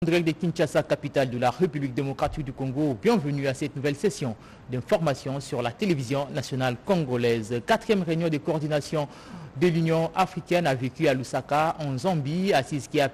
Direct de Kinshasa, capitale de la République démocratique du Congo, bienvenue à cette nouvelle session d'information sur la télévision nationale congolaise. Quatrième réunion de coordination de l'Union africaine a vécu à Lusaka, en Zambie, assise qui a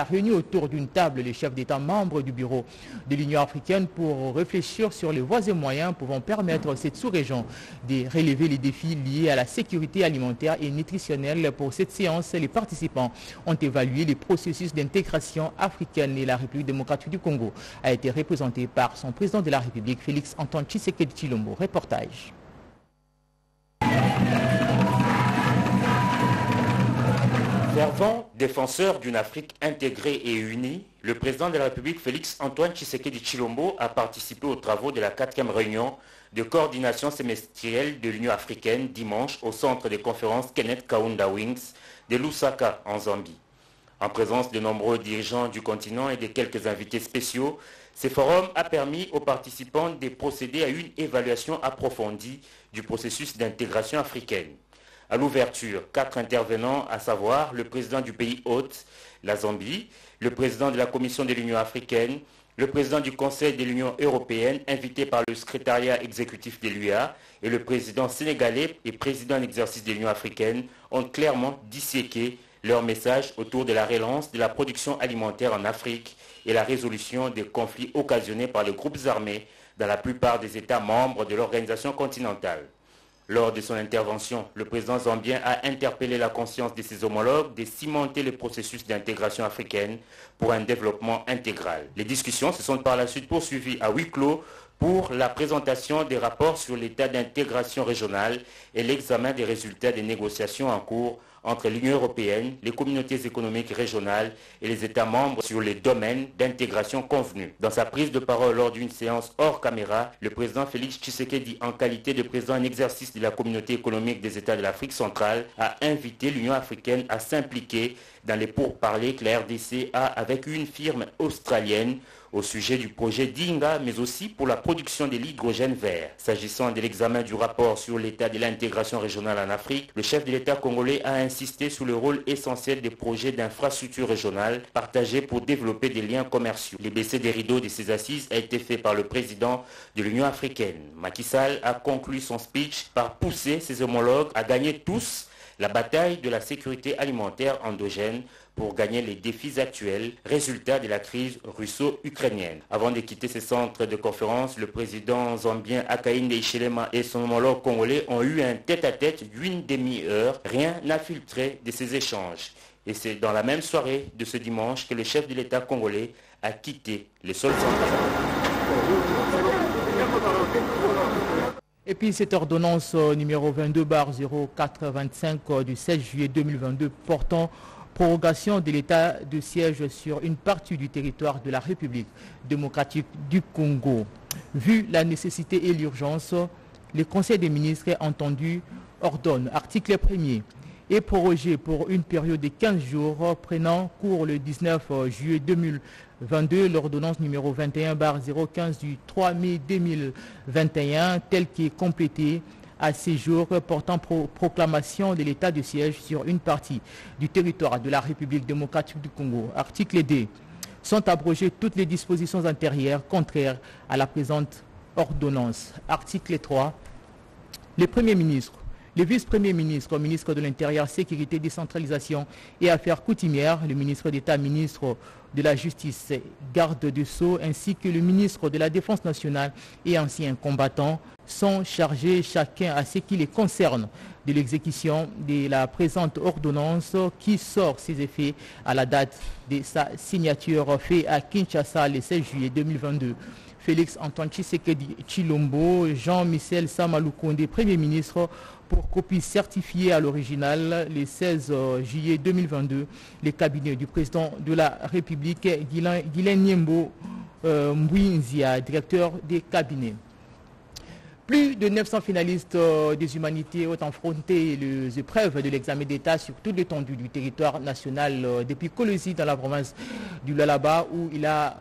réuni autour d'une table les chefs d'État membres du bureau de l'Union africaine pour réfléchir sur les voies et moyens pouvant permettre à cette sous-région de relever les défis liés à la sécurité alimentaire et nutritionnelle. Pour cette séance, les participants ont évalué les processus d'intégration africaine et la République démocratique du Congo a été représentée par son président de la République, Félix Antoine Tshisekedi Tshilombo. Reportage. Fervent défenseur d'une Afrique intégrée et unie, le président de la République, Félix Antoine Tshisekedi Tshilombo, a participé aux travaux de la 4e réunion de coordination semestrielle de l'Union africaine dimanche au centre de conférences Kenneth Kaunda Wings de Lusaka en Zambie. En présence de nombreux dirigeants du continent et de quelques invités spéciaux, ce forum a permis aux participants de procéder à une évaluation approfondie du processus d'intégration africaine. À l'ouverture, 4 intervenants, à savoir le président du pays hôte, la Zambie, le président de la Commission de l'Union africaine, le président du Conseil de l'Union européenne, invité par le secrétariat exécutif de l'UA, et le président sénégalais et président en exercice de l'Union africaine, ont clairement disséqué leur message autour de la relance de la production alimentaire en Afrique et la résolution des conflits occasionnés par les groupes armés dans la plupart des États membres de l'organisation continentale. Lors de son intervention, le président zambien a interpellé la conscience de ses homologues de cimenter le processus d'intégration africaine pour un développement intégral. Les discussions se sont par la suite poursuivies à huis clos pour la présentation des rapports sur l'état d'intégration régionale et l'examen des résultats des négociations en cours entre l'Union européenne, les communautés économiques régionales et les États membres sur les domaines d'intégration convenus. Dans sa prise de parole lors d'une séance hors caméra, le président Félix Tshisekedi, en qualité de président en exercice de la communauté économique des États de l'Afrique centrale, a invité l'Union africaine à s'impliquer dans les pourparlers que la RDC a avec une firme australienne au sujet du projet d'Inga, mais aussi pour la production de l'hydrogène vert. S'agissant de l'examen du rapport sur l'état de l'intégration régionale en Afrique, le chef de l'État congolais a insisté sur le rôle essentiel des projets d'infrastructure régionale partagés pour développer des liens commerciaux. Le baisser des rideaux de ces assises a été fait par le président de l'Union africaine. Macky Sall a conclu son speech par pousser ses homologues à gagner tous la bataille de la sécurité alimentaire endogène pour gagner les défis actuels, résultat de la crise russo-ukrainienne. Avant de quitter ce centre de conférence, le président zambien Hakainde Hichilema et son homologue congolais ont eu un tête-à-tête d'une demi-heure. Rien n'a filtré de ces échanges. Et c'est dans la même soirée de ce dimanche que le chef de l'État congolais a quitté le sol central. Et puis cette ordonnance numéro 22/0425 du 16 juillet 2022 portant prorogation de l'état de siège sur une partie du territoire de la République démocratique du Congo. Vu la nécessité et l'urgence, le Conseil des ministres entendu ordonne, article 1er, est prorogé pour une période de 15 jours prenant cours le 19 juillet 2022, l'ordonnance numéro 21/015 du 3 mai 2021, telle qu'est complétée à ces jours portant proclamation de l'état de siège sur une partie du territoire de la République démocratique du Congo. Article D. Sont abrogées toutes les dispositions antérieures contraires à la présente ordonnance. Article 3. Le Premier ministre, le vice-premier ministre, ministre de l'Intérieur, Sécurité, Décentralisation et Affaires coutumières, le ministre d'État, ministre de la Justice, garde de Sceaux, ainsi que le ministre de la Défense nationale et anciens combattants sont chargés chacun à ce qui les concerne de l'exécution de la présente ordonnance qui sort ses effets à la date de sa signature faite à Kinshasa le 16 juillet 2022. Félix Antoine Tshisekedi Tshilombo, Jean-Michel Samaloukonde, Premier ministre, pour copie certifiée à l'original le 16 juillet 2022, le cabinet du président de la République, Guilain Niembo Mbouinzia, directeur des cabinets. Plus de 900 finalistes des humanités ont affronté les épreuves de l'examen d'État sur toute l'étendue du territoire national depuis Kolwezi dans la province du Lualaba où il a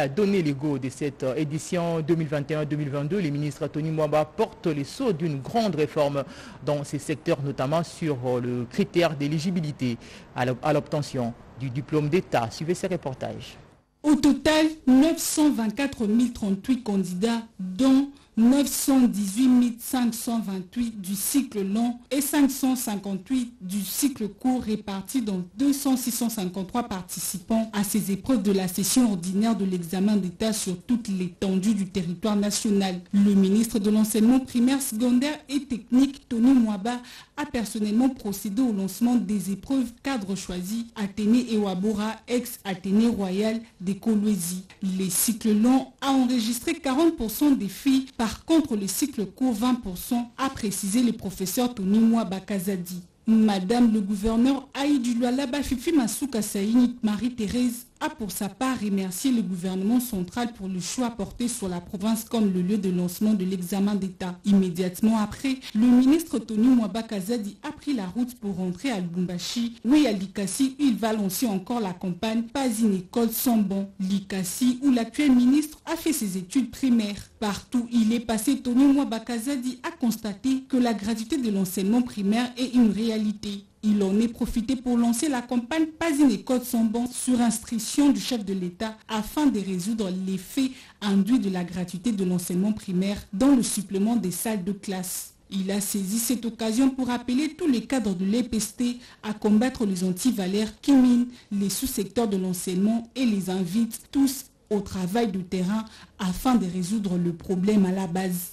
donné le go de cette édition 2021-2022. Le ministre Tony Mwamba porte les sceaux d'une grande réforme dans ces secteurs, notamment sur le critère d'éligibilité à l'obtention du diplôme d'État. Suivez ces reportages. Au total, 924 038 candidats, dont 918 528 du cycle long et 558 du cycle court répartis dans 653 participants à ces épreuves de la session ordinaire de l'examen d'État sur toute l'étendue du territoire national. Le ministre de l'enseignement primaire, secondaire et technique, Tony Mwaba, a personnellement procédé au lancement des épreuves cadres choisis Athénée Ewabora, ex-Athénée Royal des Kolwezi. Les cycles longs a enregistré 40% des filles. Par contre, le cycle court 20%, a précisé le professeur Tony Mwaba Kazadi. Madame le gouverneur Aïdou Lualaba Fifi Masuka Saïnit Marie-Thérèse a pour sa part remercié le gouvernement central pour le choix porté sur la province comme le lieu de lancement de l'examen d'État. Immédiatement après, le ministre Tony Mwaba Kazadi a pris la route pour rentrer à Lubumbashi, où à Likasi, il va lancer encore la campagne Pas une école sans bon. Likasi, où l'actuel ministre a fait ses études primaires. Partout où il est passé, Tony Mwaba Kazadi a constaté que la gratuité de l'enseignement primaire est une réalité. Il en est profité pour lancer la campagne Pas une école sans bon sur instruction du chef de l'État afin de résoudre l'effet induit de la gratuité de l'enseignement primaire dans le supplément des salles de classe. Il a saisi cette occasion pour appeler tous les cadres de l'EPST à combattre les antivaleurs qui minent les sous-secteurs de l'enseignement et les invite tous au travail de terrain afin de résoudre le problème à la base.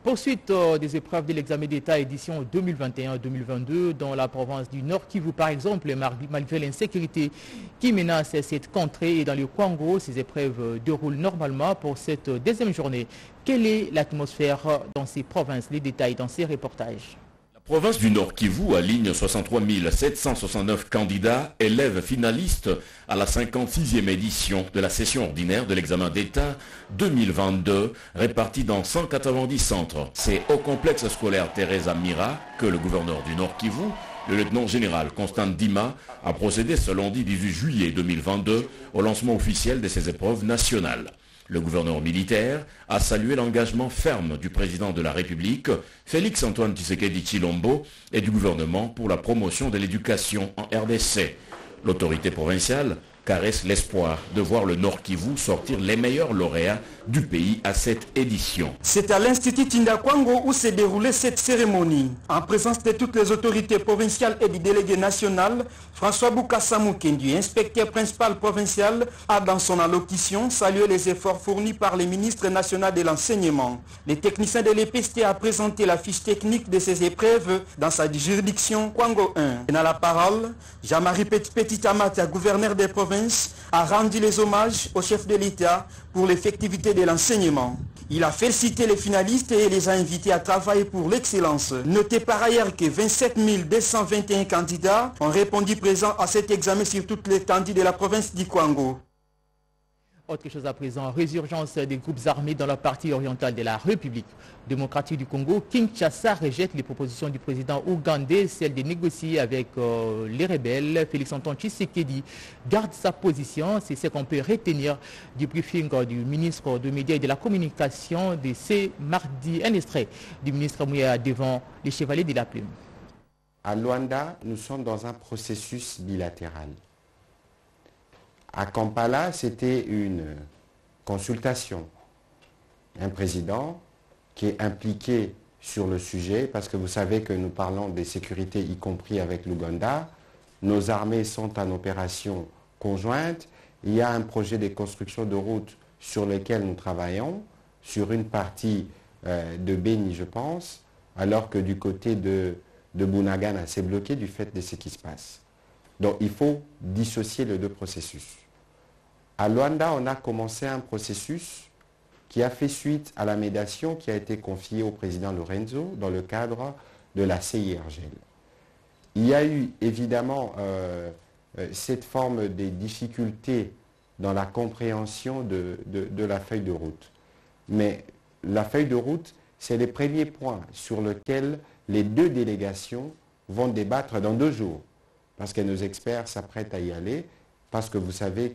Poursuite des épreuves de l'examen d'État édition 2021-2022 dans la province du Nord Kivu par exemple, malgré l'insécurité qui menace cette contrée et dans le Congo, ces épreuves déroulent normalement pour cette deuxième journée. Quelle est l'atmosphère dans ces provinces? Les détails dans ces reportages. La province du Nord Kivu aligne 63 769 candidats, élèves finalistes à la 56e édition de la session ordinaire de l'examen d'État 2022, répartis dans 190 centres. C'est au complexe scolaire Teresa Mira que le gouverneur du Nord Kivu, le lieutenant général Constant Dima, a procédé ce lundi 18 juillet 2022 au lancement officiel de ces épreuves nationales. Le gouverneur militaire a salué l'engagement ferme du président de la République, Félix Antoine Tshisekedi Tshilombo, et du gouvernement pour la promotion de l'éducation en RDC. L'autorité provinciale caresse l'espoir de voir le Nord Kivu sortir les meilleurs lauréats du pays à cette édition. C'est à l'Institut Tindakwango où s'est déroulée cette cérémonie. En présence de toutes les autorités provinciales et du délégué national, François Boukassa Mukendi, inspecteur principal provincial, a dans son allocution salué les efforts fournis par les ministres nationaux de l'enseignement. Les techniciens de l'EPST a présenté la fiche technique de ces épreuves dans sa juridiction Kwango 1. Et dans la parole, Jean-Marie Petit Amata, gouverneur des provinces, a rendu les hommages au chef de l'État pour l'effectivité de l'enseignement. Il a félicité les finalistes et les a invités à travailler pour l'excellence. Notez par ailleurs que 27 221 candidats ont répondu présents à cet examen sur toute l'étendue de la province du Kwango. Autre chose à présent, résurgence des groupes armés dans la partie orientale de la République démocratique du Congo. Kinshasa rejette les propositions du président ougandais, celle de négocier avec les rebelles. Félix Antoine Tshisekedi garde sa position. C'est ce qu'on peut retenir du briefing du ministre des Médias et de la Communication de ce mardi. Un extrait du ministre Mouya devant les Chevaliers de la Plume. À Luanda, nous sommes dans un processus bilatéral. À Kampala, c'était une consultation. Un président qui est impliqué sur le sujet, parce que vous savez que nous parlons des sécurités, y compris avec l'Ouganda. Nos armées sont en opération conjointe. Il y a un projet de construction de route sur lequel nous travaillons, sur une partie de Beni, je pense, alors que du côté de Bunagana, c'est bloqué du fait de ce qui se passe. Donc il faut dissocier les deux processus. À Luanda, on a commencé un processus qui a fait suite à la médiation qui a été confiée au président Lorenzo dans le cadre de la CIRGL. Il y a eu évidemment cette forme de difficultés dans la compréhension de la feuille de route. Mais la feuille de route, c'est les premiers points sur lesquels les deux délégations vont débattre dans 2 jours. Parce que nos experts s'apprêtent à y aller, parce que vous savez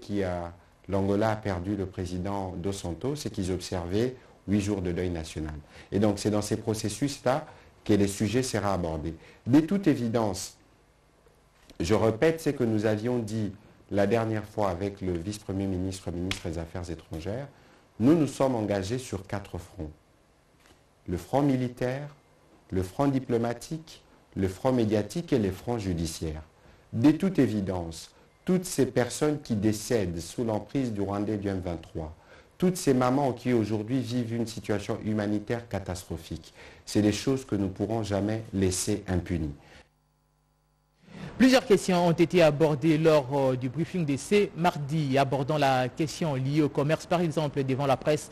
l'Angola a perdu le président Dos Santos et qu'ils observaient 8 jours de deuil national. Et donc c'est dans ces processus-là que les sujets seront abordés. De toute évidence, je répète ce que nous avions dit la dernière fois avec le vice-premier ministre, ministre des Affaires étrangères, nous nous sommes engagés sur 4 fronts. Le front militaire, le front diplomatique, le front médiatique et le front judiciaire. De toute évidence, toutes ces personnes qui décèdent sous l'emprise du Rwandais du M23, toutes ces mamans qui aujourd'hui vivent une situation humanitaire catastrophique, c'est des choses que nous ne pourrons jamais laisser impunies. Plusieurs questions ont été abordées lors du briefing de ce mardi, abordant la question liée au commerce. Par exemple, devant la presse,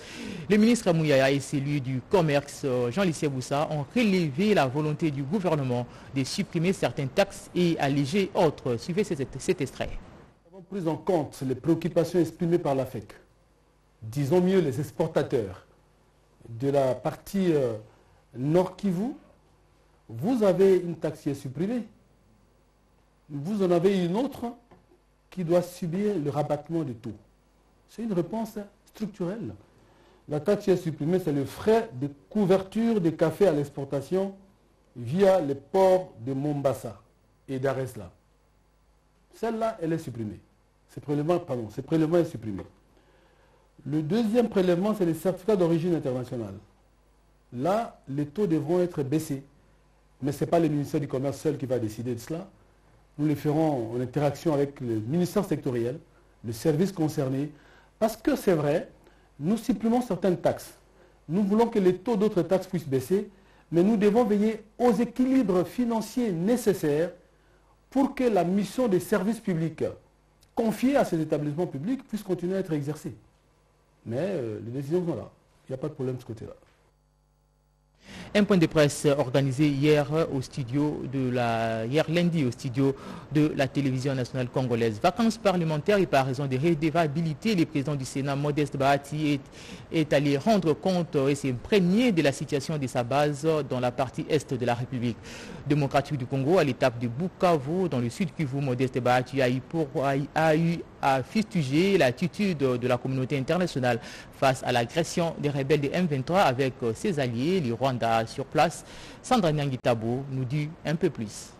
le ministre Mouyaya et celui du commerce, Jean-Lycée Boussa, ont relevé la volonté du gouvernement de supprimer certaines taxes et alléger autres. Suivez cet extrait. Nous avons pris en compte les préoccupations exprimées par la FEC. Disons mieux les exportateurs de la partie Nord Kivu. Vous avez une taxe qui est supprimée. Vous en avez une autre qui doit subir le rabattement de taux. C'est une réponse structurelle. La taxe qui est supprimée, c'est le frais de couverture des cafés à l'exportation via les ports de Mombasa et d'Aresla. Celle-là, elle est supprimée. Ce prélèvement est supprimé. Le deuxième prélèvement, c'est les certificats d'origine internationale. Là, les taux devront être baissés. Mais ce n'est pas le ministère du Commerce seul qui va décider de cela. Nous le ferons en interaction avec le ministère sectoriel, le service concerné, parce que c'est vrai, nous supprimons certaines taxes. Nous voulons que les taux d'autres taxes puissent baisser, mais nous devons veiller aux équilibres financiers nécessaires pour que la mission des services publics confiée à ces établissements publics puisse continuer à être exercée. Mais les décisions sont là. Il n'y a pas de problème de ce côté-là. Un point de presse organisé hier lundi au studio de la télévision nationale congolaise. Vacances parlementaires et par raison de redevabilité, le président du Sénat, Modeste Bahati, est allé rendre compte et s'imprégner de la situation de sa base dans la partie est de la République démocratique du Congo, à l'étape de Bukavu, dans le sud Kivu. Modeste Bahati a eu à fustiger l'attitude de la communauté internationale face à l'agression des rebelles de M23 avec ses alliés, le Rwanda sur place. Sandra Nyangitabo nous dit un peu plus.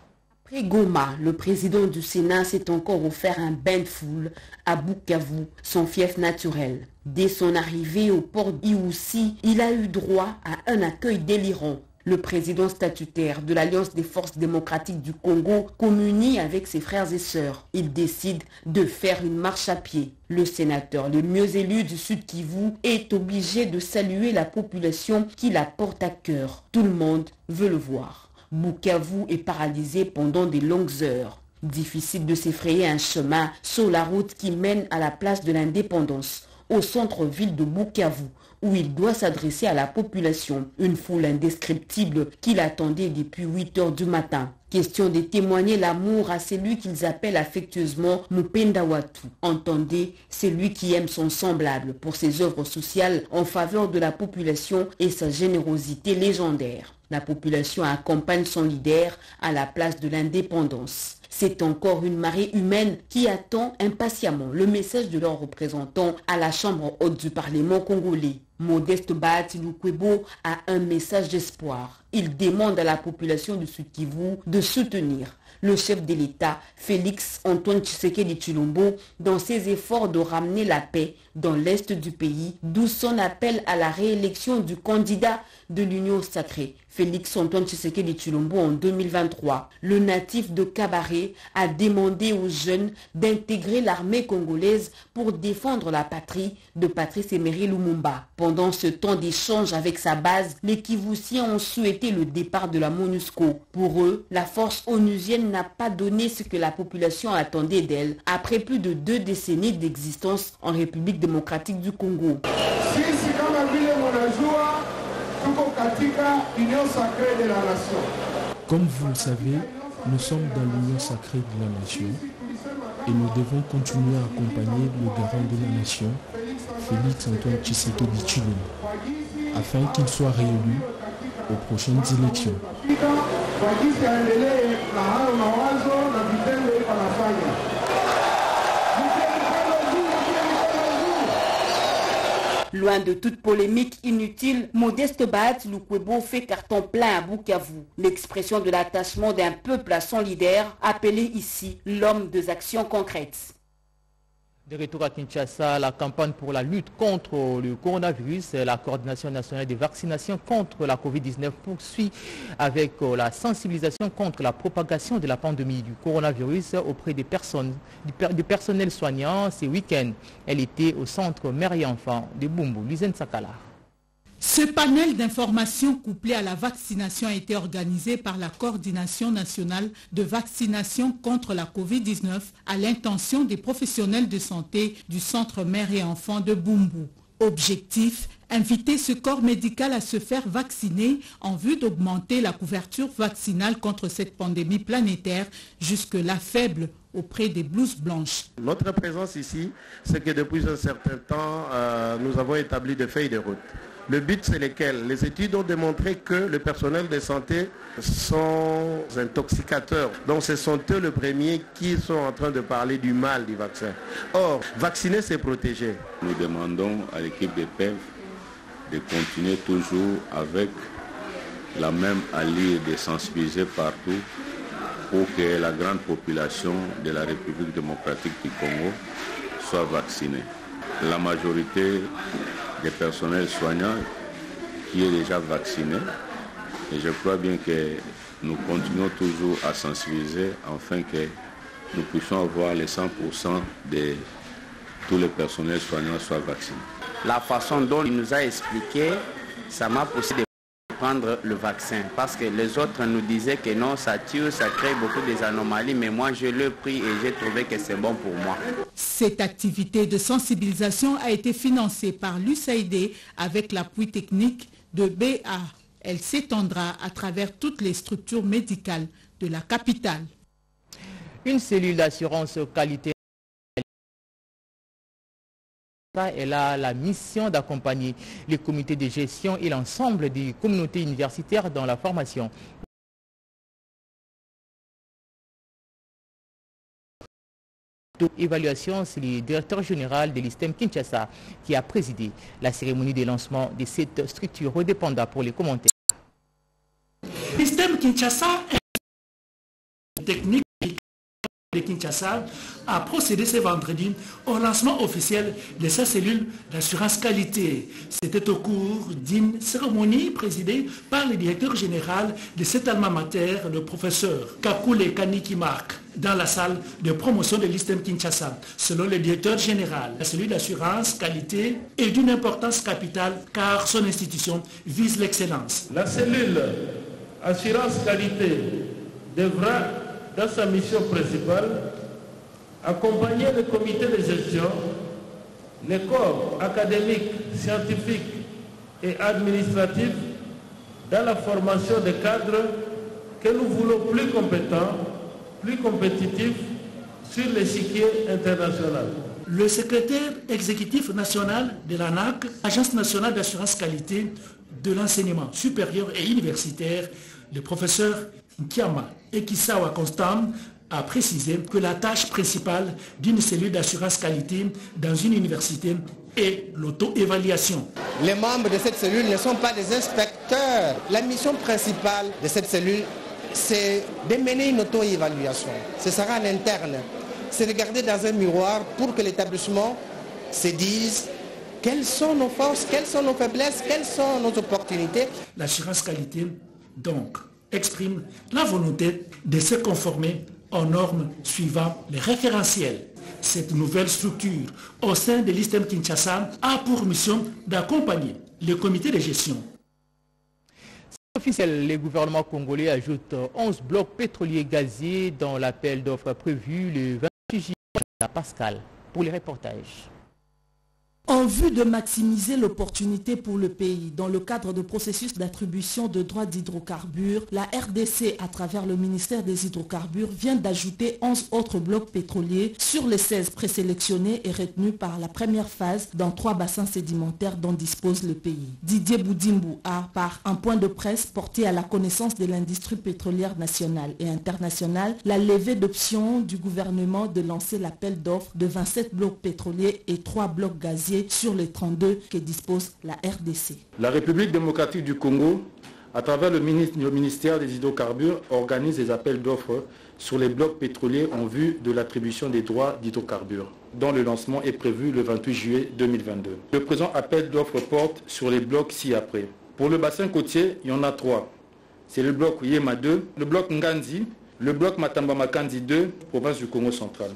Après Goma, le président du Sénat s'est encore offert un bain de foule à Bukavu, son fief naturel. Dès son arrivée au port d'Iwoussi, il a eu droit à un accueil délirant. Le président statutaire de l'Alliance des forces démocratiques du Congo communie avec ses frères et sœurs. Il décide de faire une marche à pied. Le sénateur le mieux élu du Sud Kivu est obligé de saluer la population qui la porte à cœur. Tout le monde veut le voir. Bukavu est paralysé pendant des longues heures. Difficile de s'effrayer un chemin sur la route qui mène à la place de l'Indépendance, au centre-ville de Bukavu, où il doit s'adresser à la population, une foule indescriptible qui l'attendait depuis 8 heures du matin. Question de témoigner l'amour à celui qu'ils appellent affectueusement Mupenda Watu. Entendez, c'est lui qui aime son semblable pour ses œuvres sociales en faveur de la population et sa générosité légendaire. La population accompagne son leader à la place de l'Indépendance. C'est encore une marée humaine qui attend impatiemment le message de leurs représentants à la Chambre haute du Parlement congolais. Modeste Bahati Lukwebo a un message d'espoir. Il demande à la population du Sud Kivu de soutenir le chef de l'État, Félix Antoine Tshisekedi Tshilombo, dans ses efforts de ramener la paix dans l'est du pays, d'où son appel à la réélection du candidat de l'Union sacrée, Félix Antoine Tshisekedi Tshilombo, en 2023. Le natif de Kabaré a demandé aux jeunes d'intégrer l'armée congolaise pour défendre la patrie de Patrice Emery Lumumba. Pendant ce temps d'échange avec sa base, les Kivusiens ont souhaité le départ de la MONUSCO. Pour eux, la force onusienne n'a pas donné ce que la population attendait d'elle après plus de 2 décennies d'existence en République démocratique du Congo. Comme vous le savez, nous sommes dans l'union sacrée de la nation et nous devons continuer à accompagner le garant de la nation, Félix Antoine Tshisekedi Tshilombo, afin qu'il soit réélu aux prochaines élections. Loin de toute polémique inutile, Modeste Bahati Lukwebo fait carton plein à Bukavu. L'expression de l'attachement d'un peuple à son leader, appelé ici l'homme des actions concrètes. De retour à Kinshasa, la campagne pour la lutte contre le coronavirus, la coordination nationale des vaccinations contre la COVID-19 poursuit avec la sensibilisation contre la propagation de la pandémie du coronavirus auprès des du personnel soignant ce week-end. Elle était au centre Mère et Enfants de Bumbu, Lizen Sakala. Ce panel d'informations couplé à la vaccination a été organisé par la Coordination nationale de vaccination contre la COVID-19 à l'intention des professionnels de santé du Centre Mère et Enfants de Bumbu. Objectif, inviter ce corps médical à se faire vacciner en vue d'augmenter la couverture vaccinale contre cette pandémie planétaire jusque-là faible auprès des blouses blanches. Notre présence ici, c'est que depuis un certain temps, nous avons établi des feuilles de route. Le but, c'est lesquels? Les études ont démontré que le personnel de santé sont intoxicateurs. Donc ce sont eux les premiers qui sont en train de parler du mal du vaccin. Or, vacciner, c'est protéger. Nous demandons à l'équipe de PEV de continuer toujours avec la même allure de sensibiliser partout pour que la grande population de la République démocratique du Congo soit vaccinée. La majorité des personnels soignants qui est déjà vacciné. Et je crois bien que nous continuons toujours à sensibiliser afin que nous puissions avoir les 100% de tous les personnels soignants soient vaccinés. La façon dont il nous a expliqué, ça m'a poussé de prendre le vaccin parce que les autres nous disaient que non, ça tue, ça crée beaucoup d'anomalies, mais moi je l'ai pris et j'ai trouvé que c'est bon pour moi. Cette activité de sensibilisation a été financée par l'USAID avec l'appui technique de BA. Elle s'étendra à travers toutes les structures médicales de la capitale. Une cellule d'assurance qualité. Elle a la mission d'accompagner les comités de gestion et l'ensemble des communautés universitaires dans la formation. Évaluation, c'est le directeur général de l'ISTEM Kinshasa qui a présidé la cérémonie de lancement de cette structure. Redépendant pour les commentaires. L'ISTEM Kinshasa est technique de Kinshasa a procédé ce vendredi au lancement officiel de sa cellule d'assurance qualité. C'était au cours d'une cérémonie présidée par le directeur général de cet alma mater, le professeur Kakule Kanikimark, dans la salle de promotion de l'ISTEM Kinshasa. Selon le directeur général, la cellule d'assurance qualité est d'une importance capitale car son institution vise l'excellence. La cellule assurance qualité devra, dans sa mission principale, accompagner le comité de gestion, les corps académiques, scientifiques et administratifs dans la formation des cadres que nous voulons plus compétents, plus compétitifs sur l'échiquier international. Le secrétaire exécutif national de l'ANAC, Agence nationale d'assurance qualité de l'enseignement supérieur et universitaire, le professeur Nkiama Ekisawa Constant, a précisé que la tâche principale d'une cellule d'assurance qualité dans une université est l'auto-évaluation. Les membres de cette cellule ne sont pas des inspecteurs. La mission principale de cette cellule, c'est de mener une auto-évaluation. Ce sera en interne. C'est de regarder dans un miroir pour que l'établissement se dise quelles sont nos forces, quelles sont nos faiblesses, quelles sont nos opportunités. L'assurance qualité, donc, exprime la volonté de se conformer aux normes suivant les référentiels. Cette nouvelle structure au sein de l'ISTEM Kinshasa a pour mission d'accompagner le comité de gestion. C'est officiel, le gouvernement congolais ajoute 11 blocs pétroliers gaziers dans l'appel d'offres prévu le 28 juillet à Pascal pour les reportages. En vue de maximiser l'opportunité pour le pays, dans le cadre de processus d'attribution de droits d'hydrocarbures, la RDC, à travers le ministère des Hydrocarbures, vient d'ajouter 11 autres blocs pétroliers sur les 16 présélectionnés et retenus par la première phase dans 3 bassins sédimentaires dont dispose le pays. Didier Boudimbu a, par un point de presse, porté à la connaissance de l'industrie pétrolière nationale et internationale la levée d'option du gouvernement de lancer l'appel d'offres de 27 blocs pétroliers et 3 blocs gaziers sur les 32 que dispose la RDC. La République démocratique du Congo, à travers le ministère des Hydrocarbures, organise des appels d'offres sur les blocs pétroliers en vue de l'attribution des droits d'hydrocarbures. dont le lancement est prévu le 28 juillet 2022. Le présent appel d'offres porte sur les blocs ci-après. Pour le bassin côtier, il y en a 3. C'est le bloc Yema 2, le bloc Nganzi, le bloc Matamba Makandi 2, province du Congo central.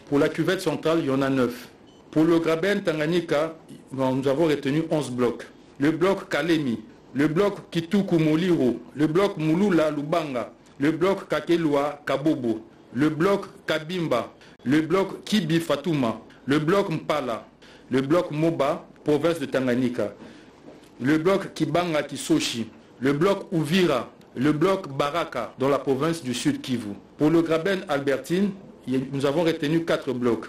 Pour la cuvette centrale, il y en a 9. Pour le Graben Tanganyika, nous avons retenu 11 blocs. Le bloc Kalemi, le bloc Kituku Moliro, le bloc Mulula Lubanga, le bloc Kakelua Kabobo, le bloc Kabimba, le bloc Kibi Fatouma, le bloc Mpala, le bloc Moba, province de Tanganyika, le bloc Kibanga Kisoshi, le bloc Uvira, le bloc Baraka dans la province du Sud Kivu. Pour le Graben Albertine, nous avons retenu 4 blocs.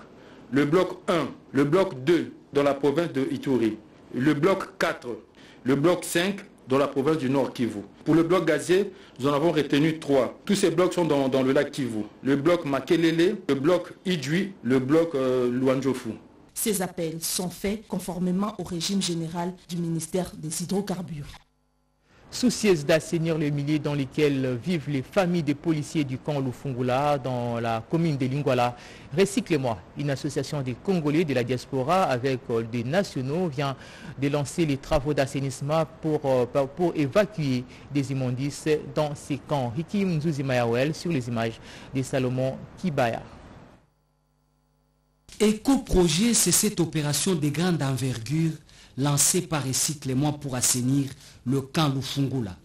Le bloc 1, le bloc 2 dans la province de Ituri, le bloc 4, le bloc 5 dans la province du Nord Kivu. Pour le bloc gazier, nous en avons retenu 3. Tous ces blocs sont dans le lac Kivu. Le bloc Makelele, le bloc Idjui, le bloc Luanjofu. Ces appels sont faits conformément au régime général du ministère des Hydrocarbures. Soucieuse d'assainir les milieux dans lesquels vivent les familles des policiers du camp Lufungula dans la commune de Lingwala, Recycle-moi, une association des Congolais de la diaspora avec des nationaux, vient de lancer les travaux d'assainissement pour évacuer des immondices dans ces camps. Riki Mzuzi Mayawel sur les images de Salomon Kibaya. Éco-projet, c'est cette opération de grande envergure lancée par Recycle-moi pour assainir le camp Lufungula.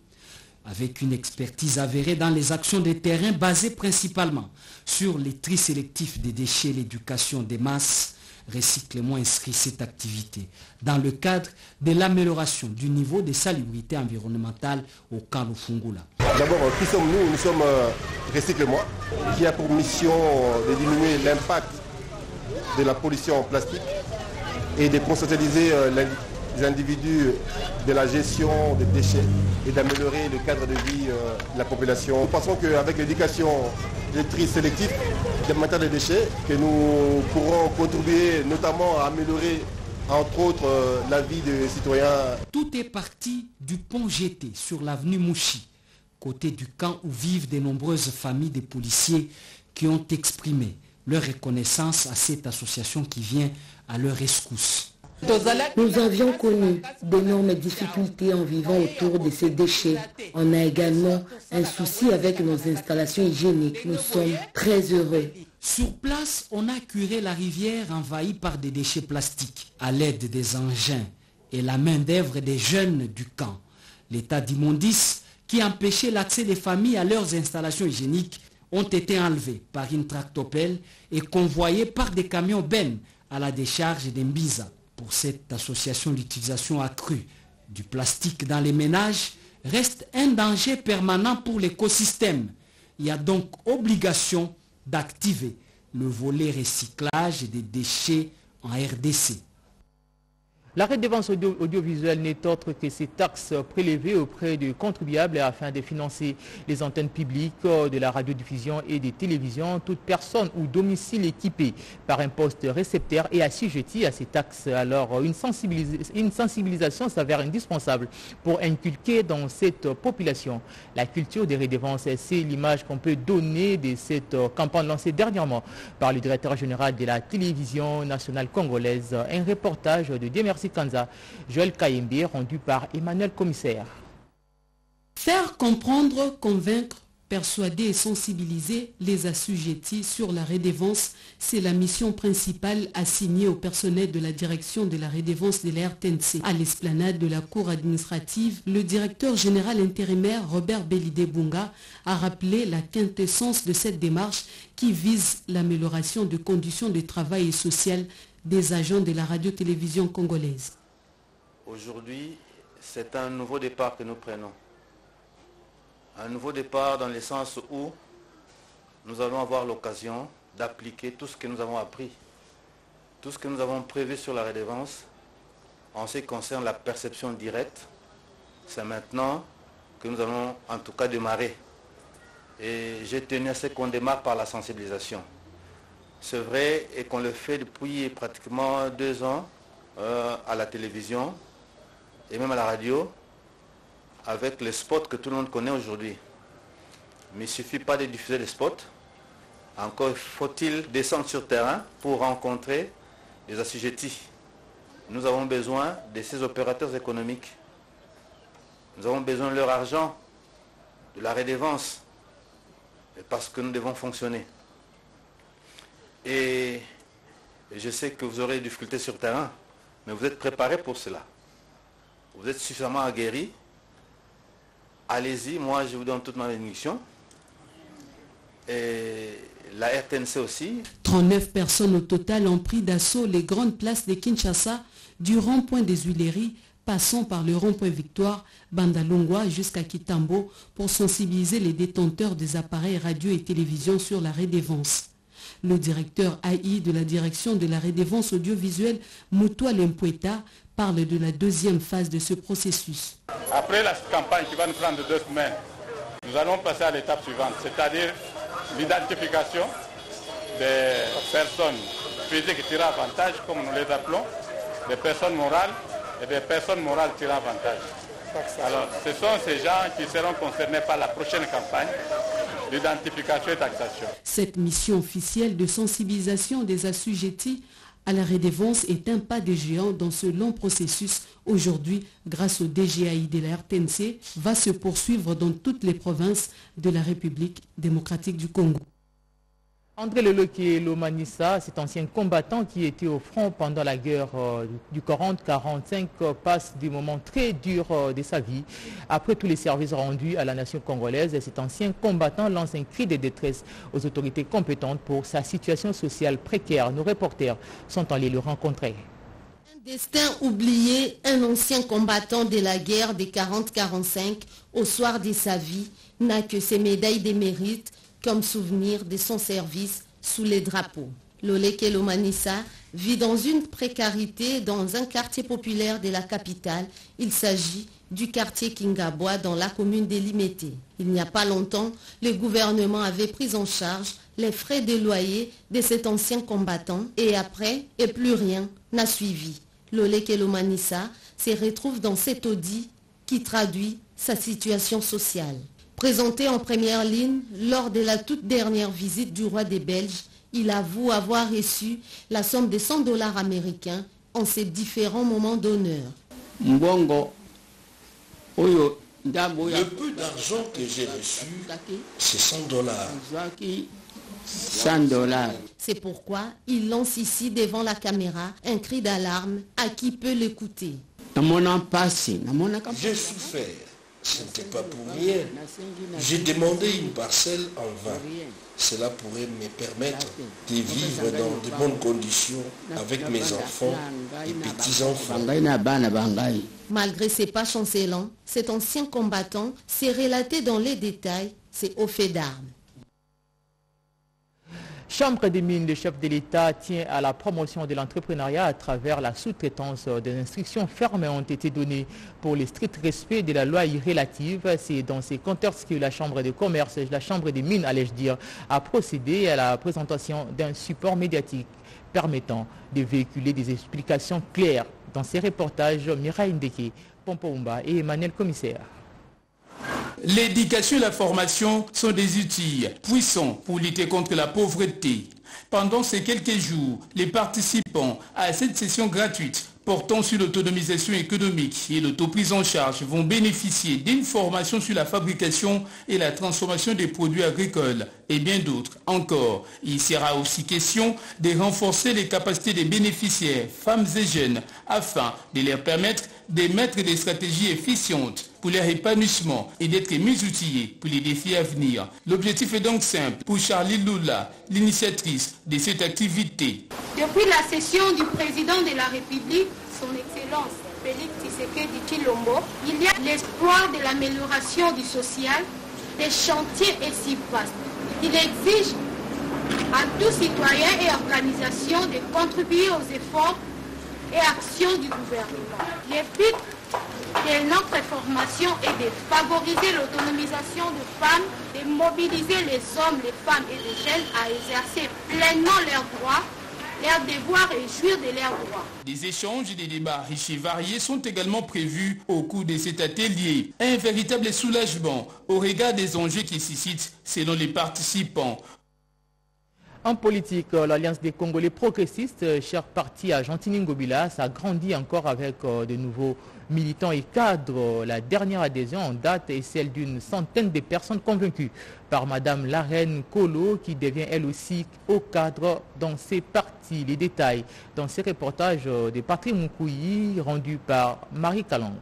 Avec une expertise avérée dans les actions de terrain basées principalement sur les tri sélectifs des déchets, l'éducation des masses, Recycle-moi inscrit cette activité dans le cadre de l'amélioration du niveau de salubrité environnementale au camp Lufungula. D'abord, qui sommes-nous? Nous sommes Recycle-moi, qui a pour mission de diminuer l'impact de la pollution en plastique et de conscientiser les individus de la gestion des déchets et d'améliorer le cadre de vie de la population. Nous pensons qu'avec l'éducation, le tri sélectif des matières de déchets, que nous pourrons contribuer notamment à améliorer entre autres la vie des citoyens. Tout est parti du pont jeté sur l'avenue Mouchi, côté du camp où vivent de nombreuses familles de policiers qui ont exprimé leur reconnaissance à cette association qui vient à leur rescousse. Nous avions connu d'énormes difficultés en vivant autour de ces déchets. On a également un souci avec nos installations hygiéniques. Nous sommes très heureux. Sur place, on a curé la rivière envahie par des déchets plastiques à l'aide des engins et la main-d'œuvre des jeunes du camp. L'état d'immondice qui empêchait l'accès des familles à leurs installations hygiéniques ont été enlevés par une tractopelle et convoyés par des camions bennes à la décharge d'Embiza. Pour cette association, l'utilisation accrue du plastique dans les ménages reste un danger permanent pour l'écosystème. Il y a donc obligation d'activer le volet recyclage des déchets en RDC. La redevance audiovisuelle n'est autre que ces taxes prélevées auprès des contribuables afin de financer les antennes publiques de la radiodiffusion et des télévisions. Toute personne ou domicile équipé par un poste récepteur et assujetti à ces taxes. Alors, une sensibilisation s'avère indispensable pour inculquer dans cette population la culture des redevances. C'est l'image qu'on peut donner de cette campagne lancée dernièrement par le directeur général de la télévision nationale congolaise. Un reportage de Demersi Kanza, Joël Kayembe, rendu par Emmanuel Commissaire. Faire comprendre, convaincre, persuader et sensibiliser les assujettis sur la redevance, c'est la mission principale assignée au personnel de la direction de la redevance de la RTNC. À l'esplanade de la cour administrative, le directeur général intérimaire Robert Belidé Bunga a rappelé la quintessence de cette démarche qui vise l'amélioration des conditions de travail et sociales des agents de la radio-télévision congolaise. Aujourd'hui, c'est un nouveau départ que nous prenons. Un nouveau départ dans le sens où nous allons avoir l'occasion d'appliquer tout ce que nous avons appris, tout ce que nous avons prévu sur la redevance en ce qui concerne la perception directe. C'est maintenant que nous allons en tout cas démarrer. Et j'ai tenu à ce qu'on démarre par la sensibilisation. C'est vrai et qu'on le fait depuis pratiquement 2 ans à la télévision et même à la radio avec les spots que tout le monde connaît aujourd'hui. Mais il ne suffit pas de diffuser les spots, Encore faut-il descendre sur terrain pour rencontrer les assujettis. Nous avons besoin de ces opérateurs économiques. Nous avons besoin de leur argent, de la redevance, parce que nous devons fonctionner. Et je sais que vous aurez des difficultés sur terrain, mais vous êtes préparés pour cela. Vous êtes suffisamment aguerris. Allez-y, moi je vous donne toute ma bénédiction. Et la RTNC aussi. 39 personnes au total ont pris d'assaut les grandes places de Kinshasa, du rond-point des Huileries, passant par le rond-point Victoire, Bandalungwa jusqu'à Kitambo, pour sensibiliser les détenteurs des appareils radio et télévision sur la redevance. Le directeur AI de la direction de la redevance audiovisuelle, Moutoua Lempoueta, parle de la deuxième phase de ce processus. Après la campagne qui va nous prendre 2 semaines, nous allons passer à l'étape suivante, c'est-à-dire l'identification des personnes physiques qui tirent avantage, comme nous les appelons, des personnes morales et des personnes morales tirant avantage. Alors, ce sont ces gens qui seront concernés par la prochaine campagne d'identification et taxation. Cette mission officielle de sensibilisation des assujettis à la redevance est un pas de géant dans ce long processus. Aujourd'hui, grâce au DGAI de la RTNC, va se poursuivre dans toutes les provinces de la République démocratique du Congo. André Leleke Lomanissa, cet ancien combattant qui était au front pendant la guerre du 40-45, passe des moments très durs de sa vie. Après tous les services rendus à la nation congolaise, cet ancien combattant lance un cri de détresse aux autorités compétentes pour sa situation sociale précaire. Nos reporters sont allés le rencontrer. Un destin oublié, un ancien combattant de la guerre des 40-45, au soir de sa vie, n'a que ses médailles de mérite comme souvenir de son service sous les drapeaux. Leleke Lomanissa vit dans une précarité dans un quartier populaire de la capitale. Il s'agit du quartier Kingabwa dans la commune de Limete. Il n'y a pas longtemps, le gouvernement avait pris en charge les frais de loyer de cet ancien combattant et après, plus rien n'a suivi. Leleke Lomanissa se retrouve dans cet audit qui traduit sa situation sociale. Présenté en première ligne lors de la toute dernière visite du roi des Belges, il avoue avoir reçu la somme de $100 américains en ces différents moments d'honneur. Le peu d'argent que j'ai reçu, c'est $100. $100. C'est pourquoi il lance ici devant la caméra un cri d'alarme à qui peut l'écouter. J'ai souffert. Ce n'était pas pour rien. J'ai demandé une parcelle en vain. Cela pourrait me permettre de vivre dans de bonnes conditions avec mes enfants et petits-enfants. Malgré ses pas chancelants, cet ancien combattant s'est relaté dans les détails ses hauts faits d'armes. Chambre des mines, le chef de l'État tient à la promotion de l'entrepreneuriat à travers la sous-traitance. Des instructions fermes ont été données pour le strict respect de la loi relative. C'est dans ces contextes que la Chambre de commerce, la Chambre des mines, allais-je dire, a procédé à la présentation d'un support médiatique permettant de véhiculer des explications claires. Dans ces reportages, Mireille Ndeke, Pompoumba et Emmanuel Commissaire. L'éducation et la formation sont des outils puissants pour lutter contre la pauvreté. Pendant ces quelques jours, les participants à cette session gratuite portant sur l'autonomisation économique et l'autoprise en charge vont bénéficier d'une formation sur la fabrication et la transformation des produits agricoles et bien d'autres encore. Il sera aussi question de renforcer les capacités des bénéficiaires, femmes et jeunes, afin de leur permettre de mettre des stratégies efficientes pour leur épanouissement et d'être mieux outillés pour les défis à venir. L'objectif est donc simple pour Charlie Lula, l'initiatrice de cette activité. Depuis la session du président de la République, son Excellence Félix Tshisekedi Tshilombo, il y a l'espoir de l'amélioration du social. Des chantiers est si vaste. Il exige à tous citoyens et organisations de contribuer aux efforts et actions du gouvernement. Le but de notre formation est de favoriser l'autonomisation des femmes, de mobiliser les hommes, les femmes et les jeunes à exercer pleinement leurs droits, leurs devoirs et jouir de leurs droits. Des échanges et des débats riches et variés sont également prévus au cours de cet atelier. Un véritable soulagement au regard des enjeux qui s'y citent selon les participants. En politique, l'Alliance des Congolais progressistes, cher parti à Gentilly-Ngobila, s'agrandit encore avec de nouveaux militants et cadres. La dernière adhésion en date est celle d'une centaine de personnes convaincues par Madame Larène Kolo, qui devient elle aussi au cadre dans ses partis. Les détails dans ces reportages de Patrick Moukouyi, rendu par Marie Kalong.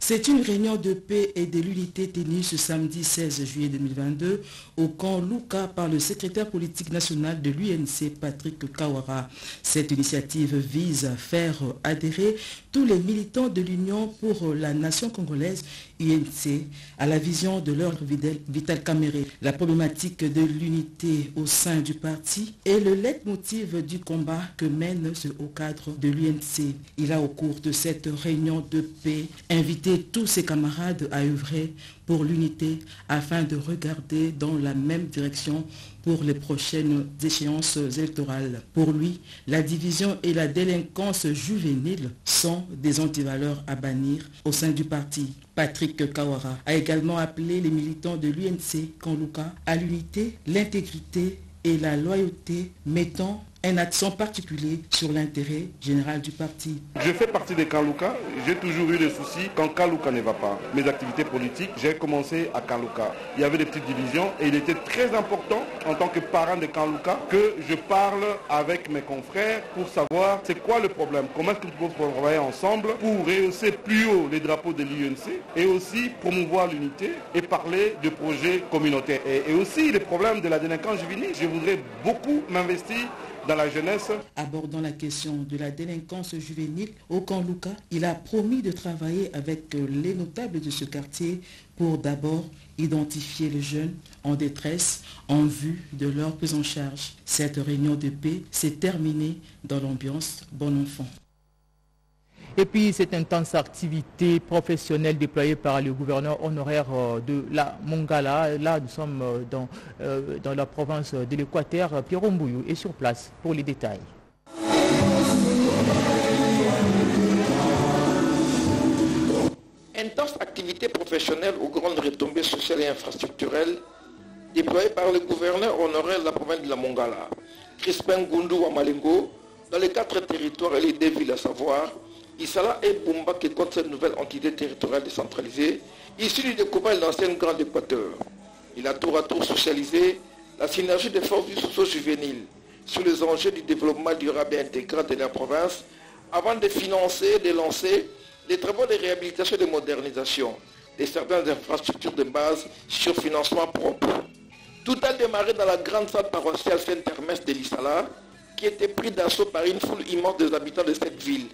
C'est une réunion de paix et de l'unité tenue ce samedi 16 juillet 2022 au camp Luka par le secrétaire politique national de l'UNC, Patrick Kawara. Cette initiative vise à faire adhérer tous les militants de l'Union pour la nation congolaise, UNC, à la vision de leur Vital Kamere. La problématique de l'unité au sein du parti est le leitmotiv du combat que mène ce haut cadre de l'UNC. Il a, au cours de cette réunion de paix, invité tous ses camarades à œuvrer pour l'unité afin de regarder dans la même direction pour les prochaines échéances électorales. Pour lui, la division et la délinquance juvénile sont des antivaleurs à bannir au sein du parti. Patrick Kawara a également appelé les militants de l'UNC Kanluka à l'unité, l'intégrité et la loyauté, mettant un accent particulier sur l'intérêt général du parti. Je fais partie des Kanluka, j'ai toujours eu des soucis quand Kanluka ne va pas. Mes activités politiques, j'ai commencé à Kanluka. Il y avait des petites divisions et il était très important en tant que parent de Kanluka que je parle avec mes confrères pour savoir c'est quoi le problème, comment est-ce qu'on peut travailler ensemble pour rehausser plus haut les drapeaux de l'UNC et aussi promouvoir l'unité et parler de projets communautaires. Et aussi les problèmes de la délinquance juvénile. Je voudrais beaucoup m'investir dans la jeunesse. Abordant la question de la délinquance juvénile au camp Luka, il a promis de travailler avec les notables de ce quartier pour d'abord identifier les jeunes en détresse en vue de leur prise en charge. Cette réunion de paix s'est terminée dans l'ambiance bon enfant. Et puis cette intense activité professionnelle déployée par le gouverneur honoraire de la Mongala. Là, nous sommes dans la province de l'Équateur. Pierre Mbouyou est sur place pour les détails. Intense activité professionnelle aux grandes retombées sociales et infrastructurelles déployée par le gouverneur honoraire de la province de la Mongala, Crispin Goundou Wamalengo, dans les 4 territoires et les 2 villes à savoir Isala et Bumba, qui compte cette nouvelle entité territoriale décentralisée, issue du découpage de l'ancienne Grande Équateur. Il a tour à tour socialisé la synergie des forces du socio-juvénile sur les enjeux du développement durable et intégral de la province, avant de financer et de lancer les travaux de réhabilitation et de modernisation de certaines infrastructures de base sur financement propre. Tout a démarré dans la grande salle paroissiale Saint-Hermès de l'Isala, qui était pris d'assaut par une foule immense des habitants de cette ville,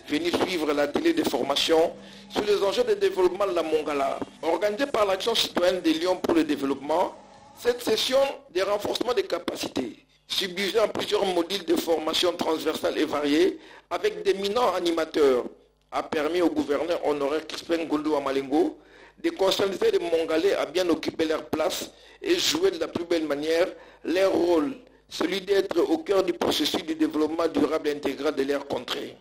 venus suivre l'atelier de formation sur les enjeux de développement de la Mongala. Organisée par l'Action citoyenne de Lyon pour le développement, cette session de renforcement des capacités, subdivisée en plusieurs modules de formation transversale et variés, avec d'éminents animateurs, a permis au gouverneur honoraire Crispin Goundou Wamalengo de conscientiser les Mongalais à bien occuper leur place et jouer de la plus belle manière leur rôle, celui d'être au cœur du processus de développement durable et intégral de leur contrée.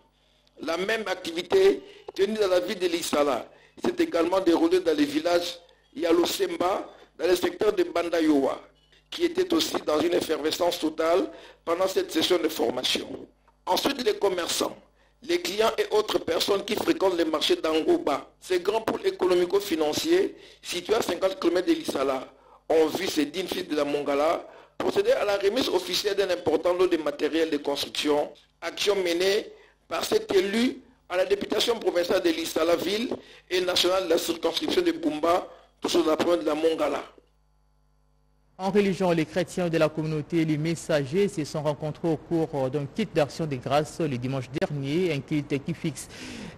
La même activité tenue dans la ville de l'Isala s'est également déroulée dans les villages Yalosemba, dans le secteur de Bandayowa, qui était aussi dans une effervescence totale pendant cette session de formation. Ensuite, les commerçants, les clients et autres personnes qui fréquentent les marchés d'Angoba, ces grands pôles économico-financiers situés à 50 km de l'Isala, ont vu ces dignes fils de la Mongala procéder à la remise officielle d'un important lot de matériel de construction, action menée par cet élu à la députation provinciale de l'Isala ville et nationale de la circonscription de Bumba, tout sur la province de la Mongala. En religion, les chrétiens de la communauté, les messagers, se sont rencontrés au cours d'un culte d'action de grâce le dimanche dernier, un culte qui fixe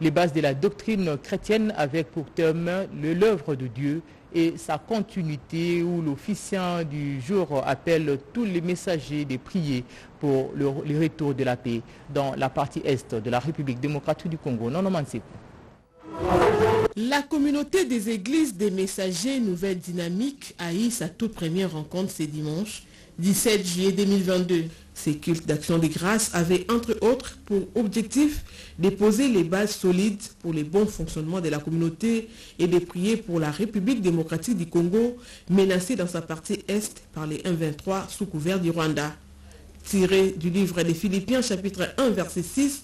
les bases de la doctrine chrétienne avec pour thème l'œuvre de Dieu et sa continuité, où l'officiant du jour appelle tous les messagers de prier pour le retour de la paix dans la partie est de la République démocratique du Congo. Non, la communauté des églises des messagers Nouvelle Dynamique a eu sa toute première rencontre ce dimanche 17 juillet 2022. Ces cultes d'action de grâce avaient entre autres pour objectif de poser les bases solides pour le bon fonctionnement de la communauté et de prier pour la République démocratique du Congo, menacée dans sa partie est par les M23 sous couvert du Rwanda. Tiré du livre des Philippiens chapitre 1 verset 6,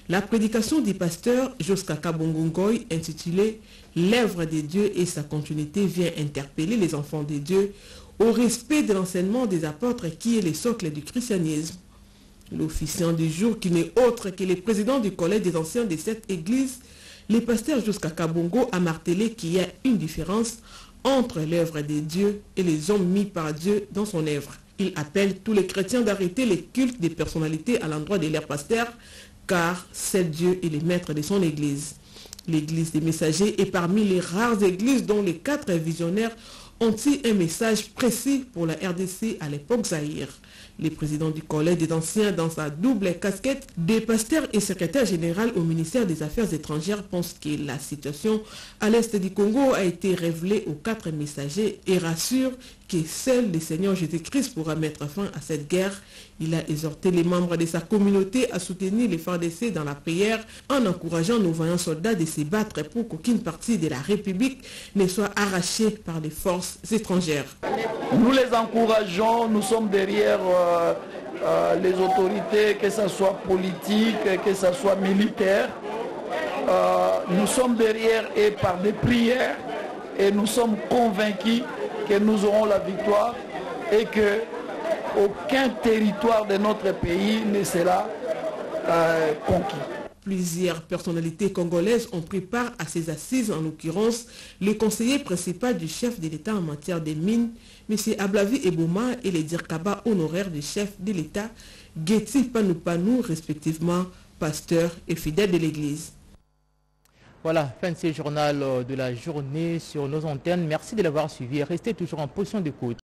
la prédication du pasteur Joska Kabongo Ngoy intitulée « L'œuvre de Dieu et sa continuité » vient interpeller les enfants de Dieu au respect de l'enseignement des apôtres qui est le socle du christianisme. L'officiant du jour, qui n'est autre que le président du collège des anciens de cette église, le pasteur Joska Kabongo, a martelé qu'il y a une différence entre l'œuvre de Dieu et les hommes mis par Dieu dans son œuvre. Il appelle tous les chrétiens d'arrêter les cultes des personnalités à l'endroit de leurs pasteurs, car c'est Dieu et le maître de son église. L'église des messagers est parmi les rares églises dont les 4 visionnaires ont eu un message précis pour la RDC à l'époque Zaïre. Le président du collège des anciens, dans sa double casquette de pasteur et secrétaire général au ministère des Affaires étrangères, pense que la situation à l'est du Congo a été révélée aux 4 messagers et rassure que seul le Seigneur Jésus-Christ pourra mettre fin à cette guerre. Il a exhorté les membres de sa communauté à soutenir les FARDC dans la prière en encourageant nos vaillants soldats de se battre pour qu'aucune partie de la République ne soit arrachée par les forces étrangères. Nous les encourageons, nous sommes derrière les autorités, que ce soit politique, que ce soit militaire. Nous sommes derrière et par des prières et nous sommes convaincus que nous aurons la victoire et que aucun territoire de notre pays ne sera conquis. Plusieurs personnalités congolaises ont pris part à ces assises, en l'occurrence le conseiller principal du chef de l'État en matière des mines, M. Ablavi Eboma, et les Dirkaba honoraires du chef de l'État, Geti Panoupanou, respectivement pasteur et fidèle de l'Église. Voilà, fin de ce journal de la journée sur nos antennes. Merci de l'avoir suivi. Restez toujours en position d'écoute.